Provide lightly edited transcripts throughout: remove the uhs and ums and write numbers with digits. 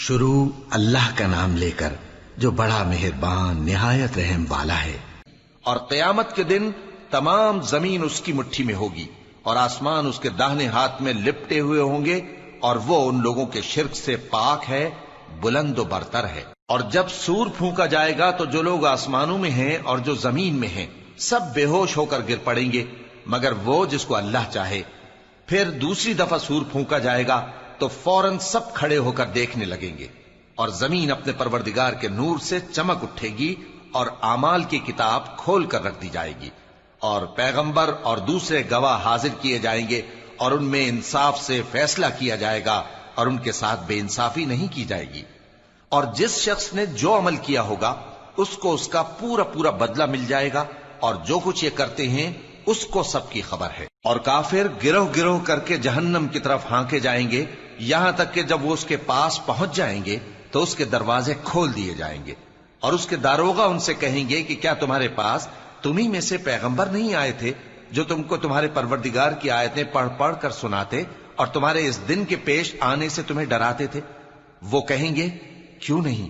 شروع اللہ کا نام لے کر جو بڑا مہربان نہایت رحم والا ہے۔ اور قیامت کے دن تمام زمین اس کی مٹھی میں ہوگی اور آسمان اس کے داہنے ہاتھ میں لپٹے ہوئے ہوں گے، اور وہ ان لوگوں کے شرک سے پاک ہے، بلند و برتر ہے۔ اور جب سور پھونکا جائے گا تو جو لوگ آسمانوں میں ہیں اور جو زمین میں ہیں سب بے ہوش ہو کر گر پڑیں گے مگر وہ جس کو اللہ چاہے۔ پھر دوسری دفعہ سور پھونکا جائے گا تو فوراً سب کھڑے ہو کر دیکھنے لگیں گے، اور زمین اپنے پروردگار کے نور سے چمک اٹھے گی اور اعمال کی کتاب کھول کر رکھ دی جائے گی، اور پیغمبر اور دوسرے گواہ حاضر کیے جائیں گے، اور ان میں انصاف سے فیصلہ کیا جائے گا اور ان کے ساتھ بے انصافی نہیں کی جائے گی۔ اور جس شخص نے جو عمل کیا ہوگا اس کو اس کا پورا پورا بدلہ مل جائے گا، اور جو کچھ یہ کرتے ہیں اس کو سب کی خبر ہے۔ اور کافر گروہ گروہ کر کے جہنم کی طرف ہانکے جائیں گے، یہاں تک کہ جب وہ اس کے پاس پہنچ جائیں گے تو اس کے دروازے کھول دیے جائیں گے، اور اس کے داروغہ ان سے کہیں گے کہ کیا تمہارے پاس تمہیں میں سے پیغمبر نہیں آئے تھے جو تم کو تمہارے پروردگار کی آیتیں پڑھ پڑھ کر سناتے اور تمہارے اس دن کے پیش آنے سے تمہیں ڈراتے تھے؟ وہ کہیں گے کیوں نہیں،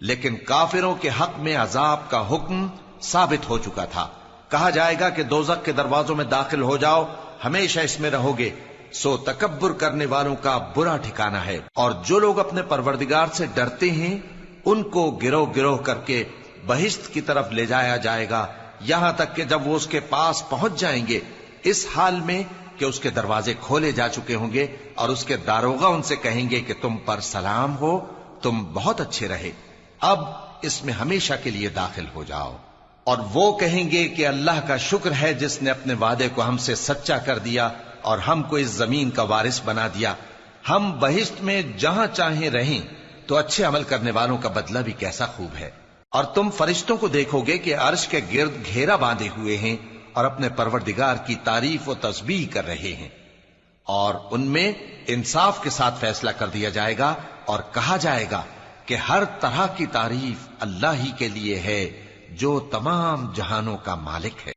لیکن کافروں کے حق میں عذاب کا حکم ثابت ہو چکا تھا۔ کہا جائے گا کہ دوزخ کے دروازوں میں داخل ہو جاؤ، ہمیشہ اس میں رہو گے، سو تکبر کرنے والوں کا برا ٹھکانہ ہے۔ اور جو لوگ اپنے پروردگار سے ڈرتے ہیں ان کو گروہ گروہ کر کے بہشت کی طرف لے جایا جائے گا، یہاں تک کہ جب وہ اس کے پاس پہنچ جائیں گے اس حال میں کہ اس کے دروازے کھولے جا چکے ہوں گے، اور اس کے داروغہ ان سے کہیں گے کہ تم پر سلام ہو، تم بہت اچھے رہے، اب اس میں ہمیشہ کے لیے داخل ہو جاؤ۔ اور وہ کہیں گے کہ اللہ کا شکر ہے جس نے اپنے وعدے کو ہم سے سچا کر دیا اور ہم کو اس زمین کا وارث بنا دیا، ہم بہشت میں جہاں چاہیں رہیں، تو اچھے عمل کرنے والوں کا بدلہ بھی کیسا خوب ہے۔ اور تم فرشتوں کو دیکھو گے کہ عرش کے گرد گھیرا باندھے ہوئے ہیں اور اپنے پروردگار کی تعریف و تسبیح کر رہے ہیں، اور ان میں انصاف کے ساتھ فیصلہ کر دیا جائے گا، اور کہا جائے گا کہ ہر طرح کی تعریف اللہ ہی کے لیے ہے جو تمام جہانوں کا مالک ہے۔